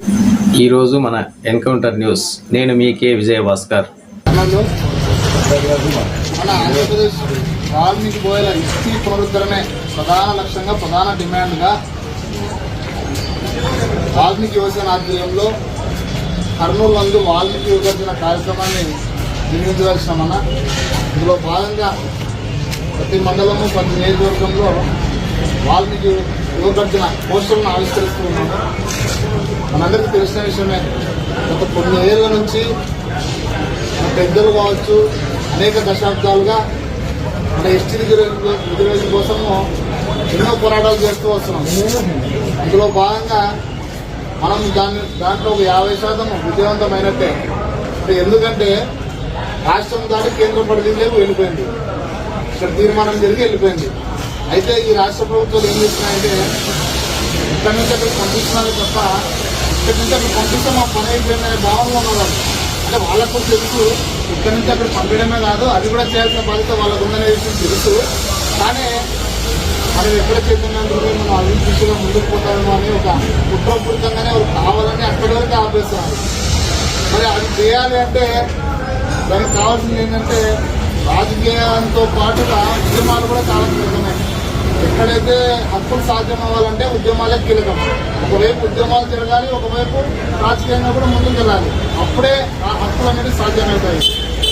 ఈరోజు మన encounter news, నేను మీ కే విజయభాస్కర్. మన ఆంధ్రప్రదేశ్ వాల్మీకి బోయల హిస్టరీ పునరుద్ధరణే ప్రధాన లక్ష్యంగా, ప్రధాన డిమాండ్గా వాల్మీకి యువసేన ఆధ్వర్యంలో కర్నూలు నందు వాల్మీకి యువగర్జన కార్యక్రమాన్ని నిర్వహించదలిచామన్న. ఇందులో భాగంగా ప్రతి మండలము, ప్రతి నియోజకవర్గంలో వాల్మీకి యువగర్జన పోస్టర్లను ఆవిష్కరిస్తూ ఉన్నాము. మనందరికీ తెలిసిన విషయమే, గత కొన్ని ఏళ్ల నుంచి పెద్దలు కావచ్చు అనేక దశాబ్దాలుగా మన ఎస్టీ రిజర్వేషన్ కోసము ఎన్నో పోరాటాలు చేస్తూ వస్తున్నాం. అందులో భాగంగా మనం దాంట్లో ఒక 50% విజయవంతమైనట్టే. ఎందుకంటే రాష్ట్రం దాటి కేంద్ర పరిధిలోకి వెళ్ళిపోయింది, ఇక్కడ తీర్మానం జరిగి వెళ్ళిపోయింది. అయితే ఈ రాష్ట్ర ప్రభుత్వాలు ఏం చేస్తున్నాయంటే ఇక్కడి నుంచి అక్కడ పంపిస్తున్నారు తప్ప ఇక్కడి నుంచి అక్కడ పంపిస్తే మా పని అయిపోయిన భావనలో ఉన్నారు. అంటే వాళ్ళకు తెలుసు ఇక్కడి నుంచి అక్కడ పంపించడమే కాదు, అది కూడా చేయాల్సిన బాధ్యత వాళ్ళకు ఉందనే విషయం తెలుసు. కానీ మనం ఎక్కడ చేతున్నందుకు మనం అభివృద్ధి దిశగా ముందుకు పోతామేమో అని ఒక కుట్రపూరితంగానే వాళ్ళు కావాలని అక్కడి వరకు ఆపేస్తున్నారు. మరి అది చేయాలి అంటే దానికి కావాల్సింది ఏంటంటే రాజకీయాలతో పాటుగా ఉద్యమాలు కూడా చాలా కీలకమే. ఎక్కడైతే హక్కులు సాధ్యం అవ్వాలంటే ఉద్యమాలే కీలకం. ఒకవైపు ఉద్యమాలు జరగాలి, ఒకవైపు రాజకీయంగా కూడా ముందుకు వెళ్ళాలి. అప్పుడే ఆ హక్కులు అనేది సాధ్యమవుతాయి.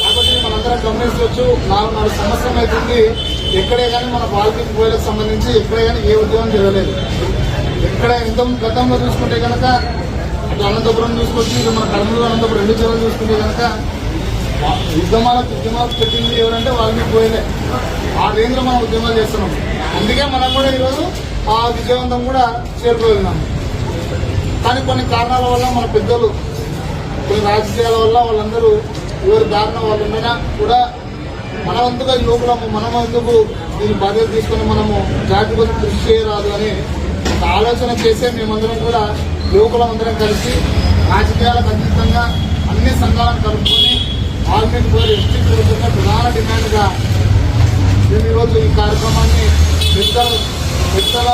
కాబట్టి మనందరం గమనించవచ్చు, 4 సంవత్సరం అవుతుంది ఎక్కడే కానీ మన వాల్మీకి బోయలకు సంబంధించి ఎక్కడే కానీ ఏ ఉద్యమం జరగలేదు. ఎక్కడ ఇంత గతంలో చూసుకుంటే కనుక అటు అనంతపురం చూసుకొచ్చి ఇటు మన కర్నూలు అనంతపురం 2 జిల్లాలు చూసుకుంటే కనుక ఉద్యమాలు పెట్టింది ఎవరంటే వాల్మీకి బోయలే. ఆ రేంజ్లో మనం ఉద్యమాలు చేస్తున్నాం. అందుకే మనం కూడా ఈరోజు ఆ విజయవంతం కూడా చేరుకోగలిగినాము. కానీ కొన్ని కారణాల వల్ల మన పెద్దలు, కొన్ని రాజకీయాల వల్ల వాళ్ళందరూ ఎవరి దారిన వాళ్ళు ఉండగా కూడా మన వంతుగా యువకులము, మన వంతుకు దీని బాధ్యత తీసుకుని మనము జాతి కోసం కృషి చేయరాదు అని ఒక ఆలోచన చేసే మేమందరం కూడా యువకులందరం కలిసి రాజకీయాలకు అతీతంగా అన్ని సంఘాలను కలుపుకొని వాల్మీకి బోయల ఎస్టీ ప్రభుత్వంగా ప్రధాన డిమాండ్గా మేము ఈరోజు ఈ కార్యక్రమాన్ని పెద్దల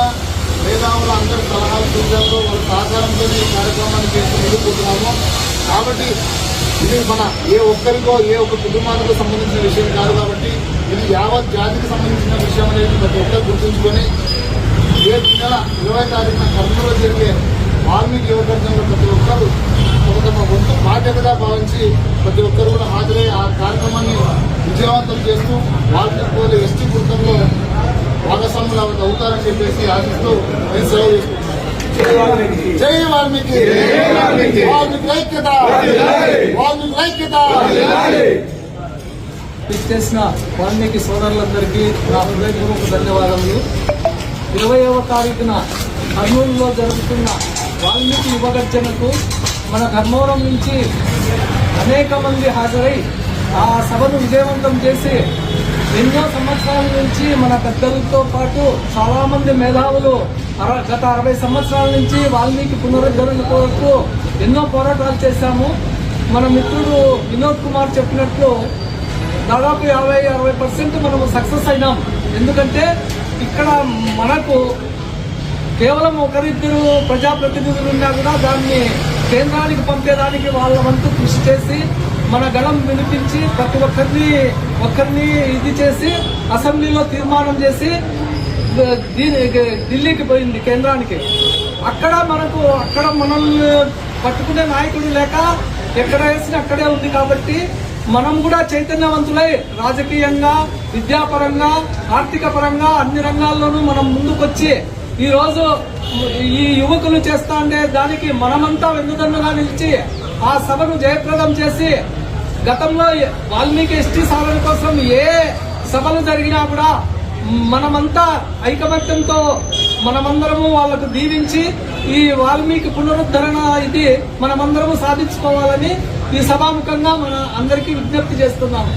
మేధావుల అందరి సలహాల సూచనలు వాళ్ళ సహకారంతో ఈ కార్యక్రమాన్ని చేసి ఎదుర్కొంటున్నాము. కాబట్టి ఇది మన ఏ ఒక్కరికో ఏ ఒక్క కుటుంబానికో సంబంధించిన విషయం కాదు. కాబట్టి ఇది యావత్ జాతికి సంబంధించిన విషయం అనేది ప్రతి ఒక్కరు గుర్తుంచుకొని నెల 20వ తారీఖున కర్నూలులో జరిగే వాల్మీకి యువగర్జనలో ప్రతి ఒక్కరు తమ వంతు బాధ్యతగా భావించి ప్రతి ఒక్కరు కూడా హాజరై ఆ కార్యక్రమాన్ని విజయవంతం చేస్తూ వాల్మీకి బోయల ఎస్టీ వృత్తంలో భాగస్వాములు అవుతారని చెప్పేసి ఆశిస్తూ నేను సెలవు చేసుకుంటున్నాను. జై వాల్మీకి, వాల్మీకి ఐక్యత, వాల్మీకి ఐక్యత. చేసిన వాల్మీకి సోదరులందరికీ నా హృదయపూర్వక ధన్యవాదములు. 20వ తారీఖున కర్నూలులో జరుగుతున్న వాల్మీకి యువగర్జనకు మన కర్నూలు నుంచి అనేక మంది హాజరై ఆ సభను విజయవంతం చేసి ఎన్నో సంవత్సరాల నుంచి మన పెద్దలతో పాటు చాలా మంది మేధావులు గత 60 సంవత్సరాల నుంచి వాల్మీకి పునరుద్ధరణ కొరకు ఎన్నో పోరాటాలు చేశాము. మన మిత్రుడు వినోద్ కుమార్ చెప్పినట్లు దాదాపు 50-60% మనము సక్సెస్ అయినాం. ఎందుకంటే ఇక్కడ మనకు కేవలం 1-2 ప్రజాప్రతినిధులు ఉన్నా కూడా దాన్ని కేంద్రానికి పంపేదానికి వాళ్ళ వంతు కృషి చేసి మన గళం వినిపించి ప్రతి ఒక్కరిని ఇది చేసి అసెంబ్లీలో తీర్మానం చేసి ఢిల్లీకి పోయింది కేంద్రానికి. అక్కడ మనల్ని పట్టుకునే నాయకుడు లేక ఎక్కడ వేసినా అక్కడే ఉంది. కాబట్టి మనం కూడా చైతన్యవంతులై రాజకీయంగా, విద్యాపరంగా, ఆర్థిక పరంగా అన్ని రంగాల్లోనూ మనం ముందుకొచ్చి ఈ రోజు ఈ యువకులు చేస్తా ఉండే దానికి మనమంతా వెన్నుదన్నుగా నిలిచి ఆ సభను జయప్రదం చేసి గతంలో వాల్మీకి ఎస్టీ సాధన కోసం ఏ సభలు జరిగినా కూడా మనమంతా ఐకమత్యంతో మనమందరము వాళ్ళకు దీవించి ఈ వాల్మీకి పునరుద్ధరణ ఇది మనమందరము సాధించుకోవాలని ఈ సభాముఖంగా మన అందరికీ విజ్ఞప్తి చేస్తున్నాము.